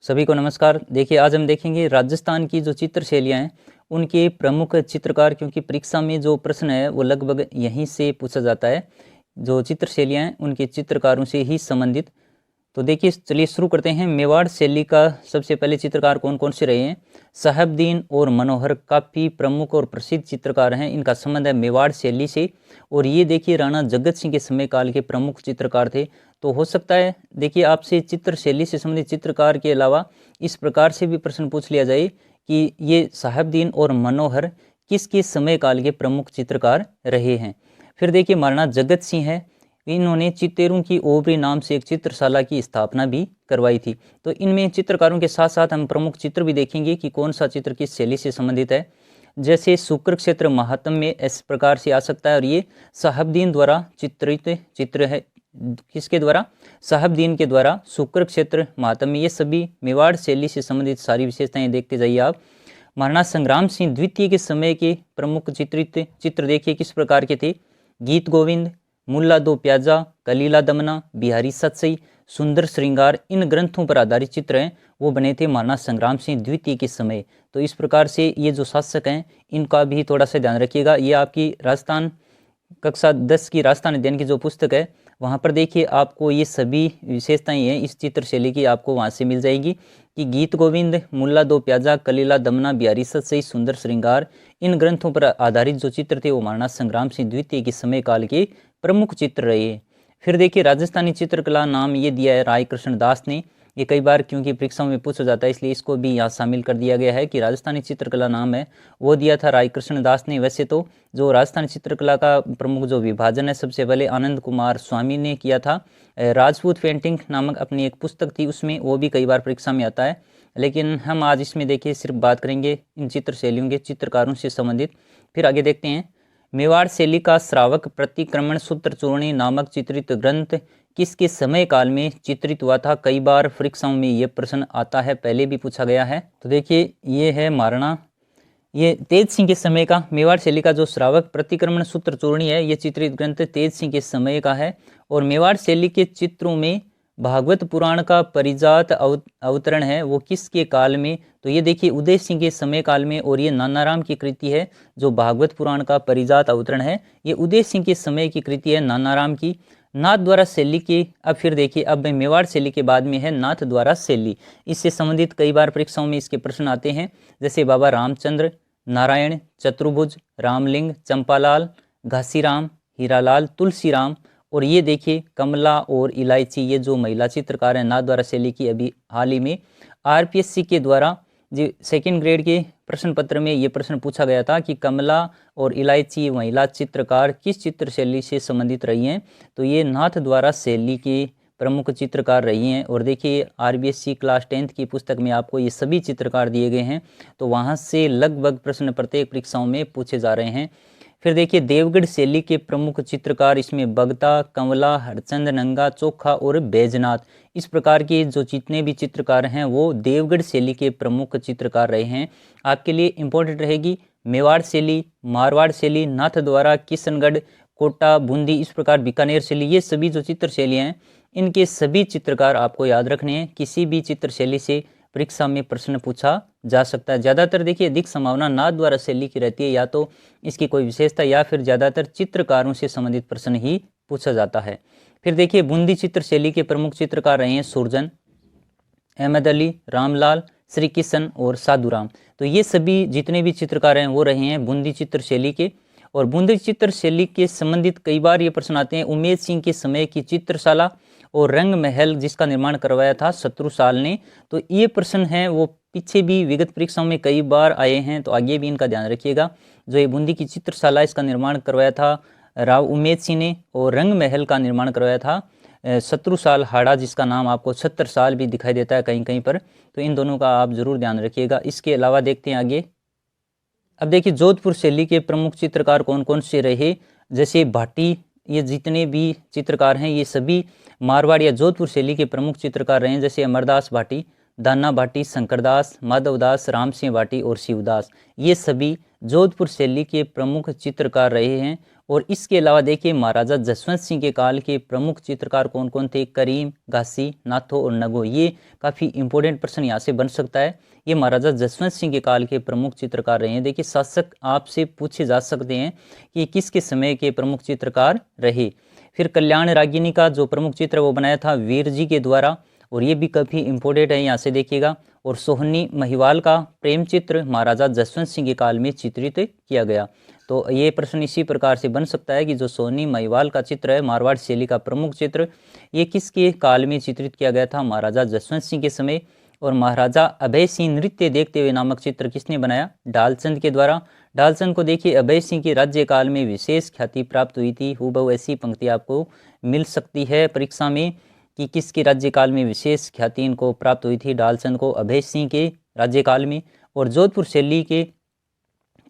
सभी को नमस्कार। देखिए, आज हम देखेंगे राजस्थान की जो चित्र शैलियाँ हैं उनके प्रमुख चित्रकार, क्योंकि परीक्षा में जो प्रश्न है वो लगभग यहीं से पूछा जाता है। जो चित्र शैलियाँ हैं उनके चित्रकारों से ही संबंधित। तो देखिए, चलिए शुरू करते हैं। मेवाड़ शैली का सबसे पहले चित्रकार कौन कौन से रहे हैं? साहबदीन और मनोहर काफ़ी प्रमुख और प्रसिद्ध चित्रकार हैं। इनका संबंध है मेवाड़ शैली से। और ये देखिए राणा जगत सिंह के समय काल के प्रमुख चित्रकार थे। तो हो सकता है देखिए आपसे चित्र शैली से संबंधित चित्रकार के अलावा इस प्रकार से भी प्रश्न पूछ लिया जाए कि ये साहबदीन और मनोहर किसके समय काल के प्रमुख चित्रकार रहे हैं। फिर देखिए महाराणा जगत सिंह है, इन्होंने चित्तेरों की ओबरी नाम से एक चित्रशाला की स्थापना भी करवाई थी। तो इनमें चित्रकारों के साथ साथ हम प्रमुख चित्र भी देखेंगे कि कौन सा चित्र किस शैली से संबंधित है। जैसे शुक्र क्षेत्र महात्म में इस प्रकार से आ सकता है, और ये साहबदीन द्वारा चित्रित चित्र है। किसके द्वारा? साहबदीन के द्वारा शुक्र क्षेत्र महात्म में। ये सभी मेवाड़ शैली से संबंधित सारी विशेषताएं देखते जाइए आप। महाराणा संग्राम सिंह द्वितीय के समय के प्रमुख चित्रित चित्र देखिए किस प्रकार के थे। गीत गोविंद, मुल्ला दो प्याजा, कलीला दमना, बिहारी सतसई, सुंदर श्रृंगार, इन ग्रंथों पर आधारित चित्र हैं वो बने थे महाराणा संग्राम सिंह द्वितीय के समय। तो इस प्रकार से ये जो शासक हैं इनका भी थोड़ा सा ध्यान रखिएगा। ये आपकी राजस्थान कक्षा 10 की राजस्थान अध्ययन की जो पुस्तक है वहाँ पर देखिए आपको ये सभी विशेषताएं हैं इस चित्र शैली की आपको वहाँ से मिल जाएगी कि गीत गोविंद, मुल्ला दो प्याजा, कलीला दमना, बिहारी सतसई, सुंदर श्रृंगार, इन ग्रंथों पर आधारित जो चित्र थे वो महाराणा संग्राम सिंह द्वितीय के समय काल के प्रमुख चित्र रहे हैं। फिर देखिए राजस्थानी चित्रकला नाम ये दिया है राय कृष्ण दास ने। ये कई बार क्योंकि परीक्षाओं में पूछा जाता है इसलिए इसको भी यहाँ शामिल कर दिया गया है कि राजस्थानी चित्रकला नाम है वो दिया था राय कृष्ण दास ने। वैसे तो जो राजस्थानी चित्रकला का प्रमुख जो विभाजन है सबसे पहले आनंद कुमार स्वामी ने किया था। राजपूत पेंटिंग नामक अपनी एक पुस्तक थी उसमें, वो भी कई बार परीक्षा में आता है। लेकिन हम आज इसमें देखिए सिर्फ बात करेंगे इन चित्र शैलियों के चित्रकारों से संबंधित। फिर आगे देखते हैं। मेवाड़ शैली का श्रावक प्रतिक्रमण सूत्र चूर्णी नामक चित्रित ग्रंथ किसके समय काल में चित्रित हुआ था? कई बार परीक्षाओं में ये प्रश्न आता है, पहले भी पूछा गया है। तो देखिए ये है महाराणा ये तेज सिंह के समय का मेवाड़ शैली का जो श्रावक प्रतिक्रमण सूत्र चूर्णी है ये चित्रित ग्रंथ तेज सिंह के समय का है। और मेवाड़ शैली के चित्रों में भागवत पुराण का परिजात अवतरण है वो किसके काल में? तो ये देखिए उदय सिंह के समय काल में। और ये नानाराम की कृति है जो भागवत पुराण का परिजात अवतरण है ये उदय सिंह के समय की कृति है नानाराम की। नाथ द्वारा शैली की अब फिर देखिए अब मेवाड़ शैली के बाद में है नाथ द्वारा शैली। इससे संबंधित कई बार परीक्षाओं में इसके प्रश्न आते हैं, जैसे बाबा रामचंद्र, नारायण, चतुर्भुज, रामलिंग, चंपालाल, घासीराम, हीरालाल, तुलसीराम। और ये देखिए कमला और इलायची, ये जो महिला चित्रकार हैं नाथ द्वारा शैली की। अभी हाल ही में आरपीएससी के द्वारा जो सेकेंड ग्रेड के प्रश्न पत्र में ये प्रश्न पूछा गया था कि कमला और इलायची महिला चित्रकार किस चित्र शैली से संबंधित रही हैं? तो ये नाथ द्वारा शैली के प्रमुख चित्रकार रही हैं। और देखिए आरबीएससी क्लास 10th की पुस्तक में आपको ये सभी चित्रकार दिए गए हैं। तो वहाँ से लगभग प्रश्न प्रत्येक परीक्षाओं में पूछे जा रहे हैं। फिर देखिए देवगढ़ शैली के प्रमुख चित्रकार इसमें बगता, कंवला, हरचंद, नंगा, चोखा और बैजनाथ, इस प्रकार के जो जितने भी चित्रकार हैं वो देवगढ़ शैली के प्रमुख चित्रकार रहे हैं। आपके लिए इम्पोर्टेंट रहेगी मेवाड़ शैली, मारवाड़ शैली, नाथ द्वारा, किशनगढ़, कोटा, बूंदी, इस प्रकार बीकानेर शैली, ये सभी जो चित्र शैलियाँ हैं इनके सभी चित्रकार आपको याद रखने हैं। किसी भी चित्र शैली से परीक्षा में प्रश्न पूछा जा सकता है। ज़्यादातर देखिए अधिक संभावना नाथ द्वारा शैली की रहती है, या तो इसकी कोई विशेषता या फिर ज़्यादातर चित्रकारों से संबंधित प्रश्न ही पूछा जाता है। फिर देखिए बूंदी चित्र शैली के प्रमुख चित्रकार रहे हैं सुरजन, अहमद अली, रामलाल, श्री किशन और साधुराम। तो ये सभी जितने भी चित्रकार हैं वो रहे हैं बूंदी चित्र शैली के। और बूंदी चित्र शैली के संबंधित कई बार ये प्रश्न आते हैं उमेद सिंह के समय की चित्रशाला और रंग महल जिसका निर्माण करवाया था शत्रुसाल ने। तो ये प्रश्न हैं वो पीछे भी विगत परीक्षाओं में कई बार आए हैं, तो आगे भी इनका ध्यान रखिएगा। जो ये बूंदी की चित्रशाला इसका निर्माण करवाया था राव उमेद सिंह ने, और रंग महल का निर्माण करवाया था शत्रुसाल हाड़ा, जिसका नाम आपको छत्रसाल भी दिखाई देता है कहीं कहीं पर। तो इन दोनों का आप जरूर ध्यान रखिएगा। इसके अलावा देखते हैं आगे। अब देखिए जोधपुर शैली के प्रमुख चित्रकार कौन कौन से रहे, जैसे भाटी, ये जितने भी चित्रकार हैं ये सभी मारवाड़ या जोधपुर शैली के प्रमुख चित्रकार रहे हैं। जैसे अमरदास भाटी, दाना भाटी, शंकरदास, माधवदास, राम सिंह भाटी और शिवदास, ये सभी जोधपुर शैली के प्रमुख चित्रकार रहे हैं। और इसके अलावा देखिए महाराजा जसवंत सिंह के काल के प्रमुख चित्रकार कौन कौन थे? करीम, घासी, नाथो और नगो। ये काफ़ी इंपॉर्टेंट प्रश्न यहाँ से बन सकता है। ये महाराजा जसवंत सिंह के काल के प्रमुख चित्रकार रहे हैं। देखिए शासक आपसे पूछे जा सकते हैं कि किसके समय के प्रमुख चित्रकार रहे। फिर कल्याण रागिनी का जो प्रमुख चित्र वो बनाया था वीर जी के द्वारा, और ये भी काफ़ी इंपॉर्टेंट है, यहाँ से देखिएगा। और सोहनी महिवाल का प्रेम चित्र महाराजा जसवंत सिंह के काल में चित्रित किया गया। तो ये प्रश्न इसी प्रकार से बन सकता है कि जो सोहनी महिवाल का चित्र है, मारवाड़ शैली का प्रमुख चित्र, ये किसके काल में चित्रित किया गया था? महाराजा जसवंत सिंह के समय। और महाराजा अभय सिंह नृत्य देखते हुए नामक चित्र किसने बनाया? ढालचंद के द्वारा। ढालचंद को देखिए अभय सिंह के राज्यकाल में विशेष ख्याति प्राप्त हुई थी। हूबहू ऐसी पंक्ति आपको मिल सकती है परीक्षा में कि किसके राज्यकाल में विशेष ख्याति इनको प्राप्त हुई थी? ढालचंद को अभय सिंह के राज्यकाल में। और जोधपुर शैली के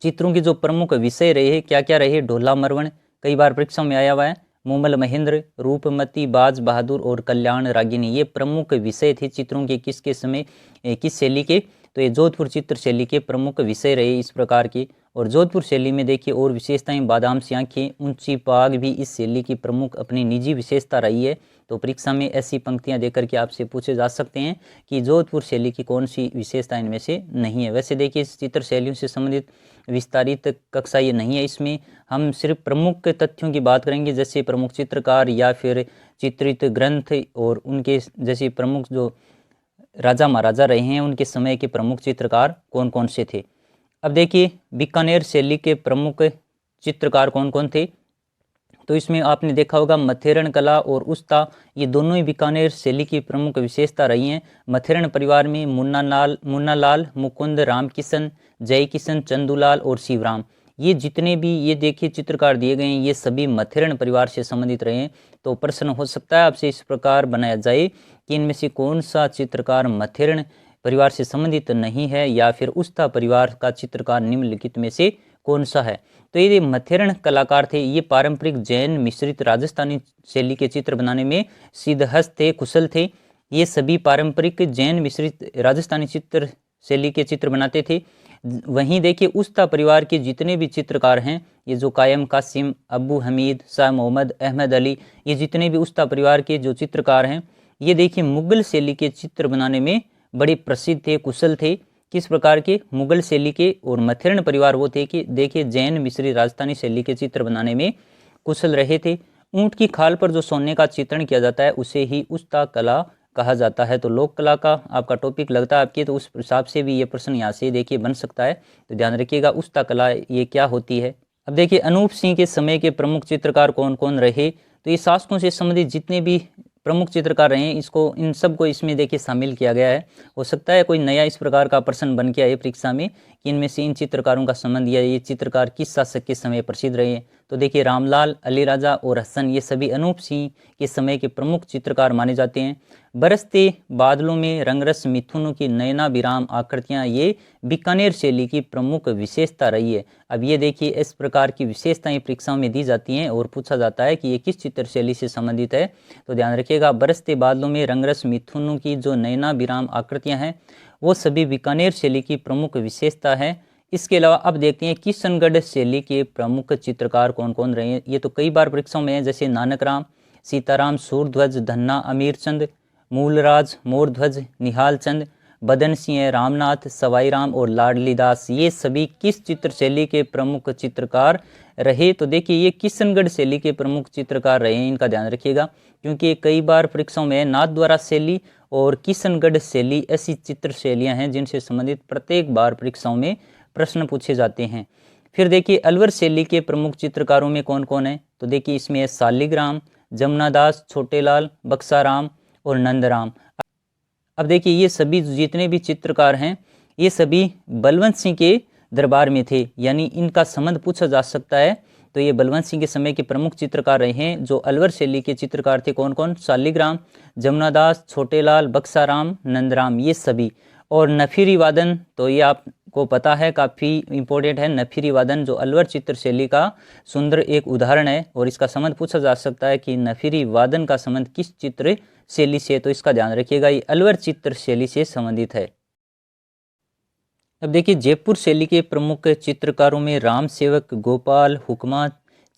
चित्रों के जो प्रमुख विषय रहे क्या क्या रहे? ढोला मरवण, कई बार परीक्षा में आया हुआ है। मूमल महेंद्र, रूपमती, बाज बहादुर और कल्याण रागिनी, ये प्रमुख विषय थे चित्रों के किसके समय, किस शैली के? तो ये जोधपुर चित्र शैली के प्रमुख विषय रहे इस प्रकार के। और जोधपुर शैली में देखिए और विशेषताएं, बादाम सी आंखें, ऊंची पाग भी इस शैली की प्रमुख अपनी निजी विशेषता रही है। तो परीक्षा में ऐसी पंक्तियां देकर के आपसे पूछे जा सकते हैं कि जोधपुर शैली की कौन सी विशेषता इनमें से नहीं है। वैसे देखिए इस चित्र शैलियों से संबंधित विस्तारित कक्षा ये नहीं है, इसमें हम सिर्फ प्रमुख तथ्यों की बात करेंगे, जैसे प्रमुख चित्रकार या फिर चित्रित ग्रंथ और उनके जैसे प्रमुख जो राजा महाराजा रहे हैं उनके समय के प्रमुख चित्रकार कौन कौन से थे। अब देखिए बीकानेर शैली के प्रमुख चित्रकार कौन कौन थे? तो इसमें आपने देखा होगा मथेरण कला और उस्ता, ये दोनों ही बीकानेर शैली की प्रमुख विशेषता रही हैं। मथेरण परिवार में मुन्ना लाल, मुकुंद, राम किशन, जय किशन, चंदूलाल और शिवराम, ये जितने भी ये देखिए चित्रकार दिए गए हैं ये सभी मथेरण परिवार से संबंधित रहे हैं। तो प्रश्न हो सकता है आपसे इस प्रकार बनाया जाए कि इनमें से कौन सा चित्रकार मथेरण परिवार से संबंधित नहीं है या फिर उस्ता परिवार का चित्रकार निम्नलिखित में से कौन सा है? तो ये मथेरण कलाकार थे, ये पारंपरिक जैन मिश्रित राजस्थानी शैली के चित्र बनाने में सिद्धहस्त थे, कुशल थे। ये सभी पारंपरिक जैन मिश्रित राजस्थानी चित्र शैली के चित्र बनाते थे। वहीं देखिए उस्ता परिवार के जितने भी चित्रकार हैं, ये जो कायम कासिम, अबू हमीद, शाह मोहम्मद, अहमद अली, ये जितने भी उस्ता परिवार के जो चित्रकार हैं ये देखिए मुगल शैली के चित्र बनाने में बड़े प्रसिद्ध थे, कुशल थे। किस प्रकार के? मुगल शैली के। और मथेरण परिवार वो थे कि देखिए जैन मिश्री राजस्थानी शैली के चित्र बनाने में कुशल रहे थे। ऊंट की खाल पर जो सोने का चित्रण किया जाता है उसे ही उस्ता कला कहा जाता है। तो लोक कला का आपका टॉपिक लगता है आपके, तो उस हिसाब से भी ये प्रश्न यहाँ से देखिए बन सकता है। तो ध्यान रखिएगा उस्ता कला ये क्या होती है। अब देखिए अनूप सिंह के समय के प्रमुख चित्रकार कौन कौन रहे? तो ये शासकों से संबंधित जितने भी प्रमुख चित्रकार रहे हैं इसको इन सब को इसमें देखिए शामिल किया गया है। हो सकता है कोई नया इस प्रकार का प्रश्न बन के आए परीक्षा में कि इनमें से इन चित्रकारों का संबंध या ये चित्रकार किस शासक के समय प्रसिद्ध रहे हैं। तो देखिए रामलाल, अली राजा और हसन ये सभी अनूप सिंह के समय के प्रमुख चित्रकार माने जाते हैं। बरसते बादलों में रंगरस मिथुनों की नयना विराम आकृतियां ये बीकानेर शैली की प्रमुख विशेषता रही है। अब ये देखिए इस प्रकार की विशेषताएं परीक्षाओं में दी जाती हैं और पूछा जाता है कि ये किस चित्र शैली से संबंधित है। तो ध्यान रखिएगा बरसते बादलों में रंगरस मिथुनों की जो नयना विराम आकृतियां हैं वो सभी बीकानेर शैली की प्रमुख विशेषता है। इसके अलावा अब देखते हैं किशनगढ़ शैली के प्रमुख चित्रकार कौन कौन रहे हैं। ये तो कई बार परीक्षाओं में है, जैसे नानक राम, सीताराम, सूरध्वज, धन्ना, अमीरचंद, मूलराज, मोरध्वज, निहाल चंद, बदन सिंह, रामनाथ, सवाई राम और लाडली दास, ये सभी किस चित्र शैली के प्रमुख चित्रकार रहे? तो देखिए ये किशनगढ़ शैली के प्रमुख चित्रकार रहे हैं, इनका ध्यान रखिएगा क्योंकि कई बार परीक्षाओं में नाथ द्वारा शैली और किशनगढ़ शैली ऐसी चित्र शैलियाँ हैं जिनसे संबंधित प्रत्येक बार परीक्षाओं में प्रश्न पूछे जाते हैं। फिर देखिए अलवर शैली के प्रमुख चित्रकारों में कौन कौन है? तो देखिए इसमें है शालिग्राम, जमुनादास, छोटेलाल, बक्साराम और नंदराम। अब देखिए ये सभी जितने भी चित्रकार हैं ये सभी बलवंत सिंह के दरबार में थे, यानी इनका संबंध पूछा जा सकता है। तो ये बलवंत सिंह के समय के प्रमुख चित्रकार रहे हैं। जो अलवर शैली के चित्रकार थे कौन कौन? शालिग्राम, जमुनादास, छोटेलाल, बक्साराम, नंदराम, ये सभी। और नफीरी वादन तो ये आपको पता है काफ़ी इंपॉर्टेंट है। नफीरी वादन जो अलवर चित्र शैली का सुंदर एक उदाहरण है और इसका संबंध पूछा जा सकता है कि नफीरी वादन का संबंध किस चित्र शैली से। तो इसका ध्यान रखिएगा ये अलवर चित्र शैली से संबंधित है। अब देखिए जयपुर शैली के प्रमुख चित्रकारों में राम सेवक, गोपाल, हुक्मा,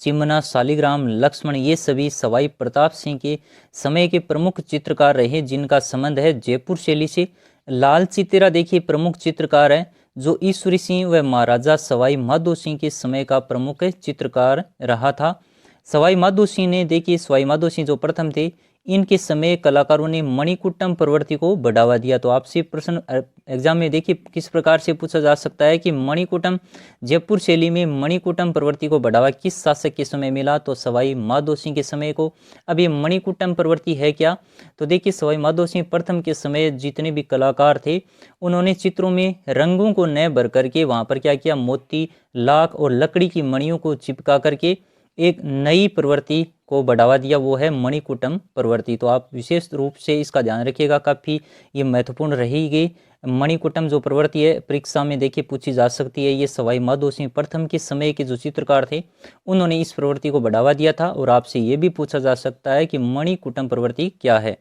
चिमना, शालिग्राम, लक्ष्मण ये सभी सवाई प्रताप सिंह के समय के प्रमुख चित्रकार रहे जिनका संबंध है जयपुर शैली से। लाल चितेरा देखिए प्रमुख चित्रकार है जो ईश्वरी सिंह व महाराजा सवाई माधो सिंह के समय का प्रमुख चित्रकार रहा था। सवाई माधो सिंह ने देखिए सवाई माधो सिंह जो प्रथम थे, इनके समय कलाकारों ने मणिकुट्टम प्रवृत्ति को बढ़ावा दिया। तो आपसे प्रश्न एग्जाम में देखिए किस प्रकार से पूछा जा सकता है कि मणिकुट्टम जयपुर शैली में मणिकुट्टम प्रवृत्ति को बढ़ावा किस शासक के समय मिला, तो सवाई माधो सिंह के समय को। अब ये मणिकुट्टम प्रवृत्ति है क्या, तो देखिए सवाई माधो सिंह प्रथम के समय जितने भी कलाकार थे उन्होंने चित्रों में रंगों को न भर करके वहाँ पर क्या किया, मोती, लाख और लकड़ी की मणियों को चिपका करके एक नई प्रवृत्ति को बढ़ावा दिया, वो है मणिकुट्टम प्रवृत्ति। तो आप विशेष रूप से इसका ध्यान रखिएगा, काफ़ी ये महत्वपूर्ण रहेगी। मणिकुट्टम जो प्रवृत्ति है परीक्षा में देखिए पूछी जा सकती है। ये सवाई माधो सिंह प्रथम के समय के जो चित्रकार थे उन्होंने इस प्रवृत्ति को बढ़ावा दिया था। और आपसे ये भी पूछा जा सकता है कि मणिकुट्टम प्रवृत्ति क्या है।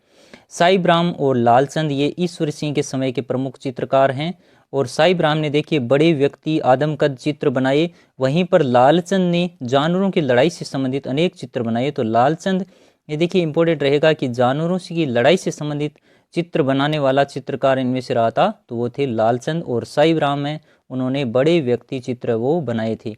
साईब्राम और लालचंद ये ईश्वर सिंह के समय के प्रमुख चित्रकार हैं। और साईब्राम ने देखिए बड़े व्यक्ति आदमकद चित्र बनाए, वहीं पर लालचंद ने जानवरों की लड़ाई से संबंधित अनेक चित्र बनाए। तो लालचंद ये देखिए इंपॉर्टेंट रहेगा कि जानवरों की लड़ाई से संबंधित चित्र बनाने वाला चित्रकार इनमें से रहा था, तो वो थे लालचंद। और साईब्राम है उन्होंने बड़े व्यक्ति चित्र वो बनाए थे।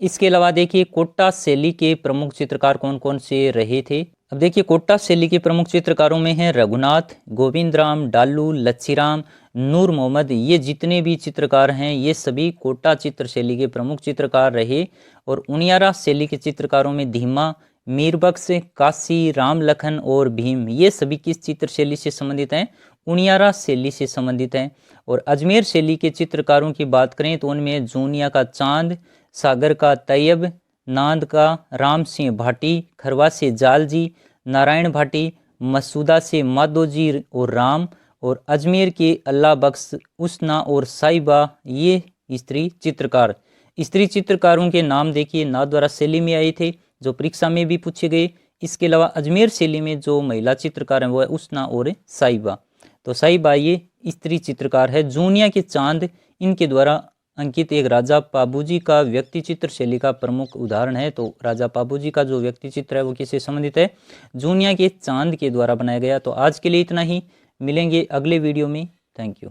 इसके अलावा देखिए कोट्टा शैली के प्रमुख चित्रकार कौन कौन से रहे थे। अब देखिए कोट्टा शैली के प्रमुख चित्रकारों में हैं रघुनाथ, गोविंदराम, डालू, लच्छीराम, नूर मोहम्मद। ये जितने भी चित्रकार हैं ये सभी कोट्टा चित्र शैली के प्रमुख चित्रकार रहे। और उनियारा शैली के चित्रकारों में धीमा, मीरबख्श, काशी, राम लखन और भीम ये सभी किस चित्र शैली से संबंधित हैं, उनियारा शैली से संबंधित हैं। और अजमेर शैली के चित्रकारों की बात करें तो उनमें जूनिया का चांद, सागर का तैयब, नांद का राम सिंह भाटी, खरवा से जालजी, नारायण भाटी, मसूदा से माधोजी और राम, और अजमेर के अल्लाह बख्श, उसना और साहिबा ये स्त्री चित्रकार। स्त्री चित्रकारों के नाम देखिए नाथद्वारा शैली में आए थे जो परीक्षा में भी पूछे गए। इसके अलावा अजमेर शैली में जो महिला चित्रकार हैं वो है उसना और साहिबा। तो साहिबा ये स्त्री चित्रकार है। जूनिया के चांद इनके द्वारा अंकित एक राजा पाबूजी का व्यक्ति चित्र शैली का प्रमुख उदाहरण है। तो राजा पाबूजी का जो व्यक्ति चित्र है वो किससे संबंधित है, जूनिया के चांद के द्वारा बनाया गया। तो आज के लिए इतना ही, मिलेंगे अगले वीडियो में। Thank you.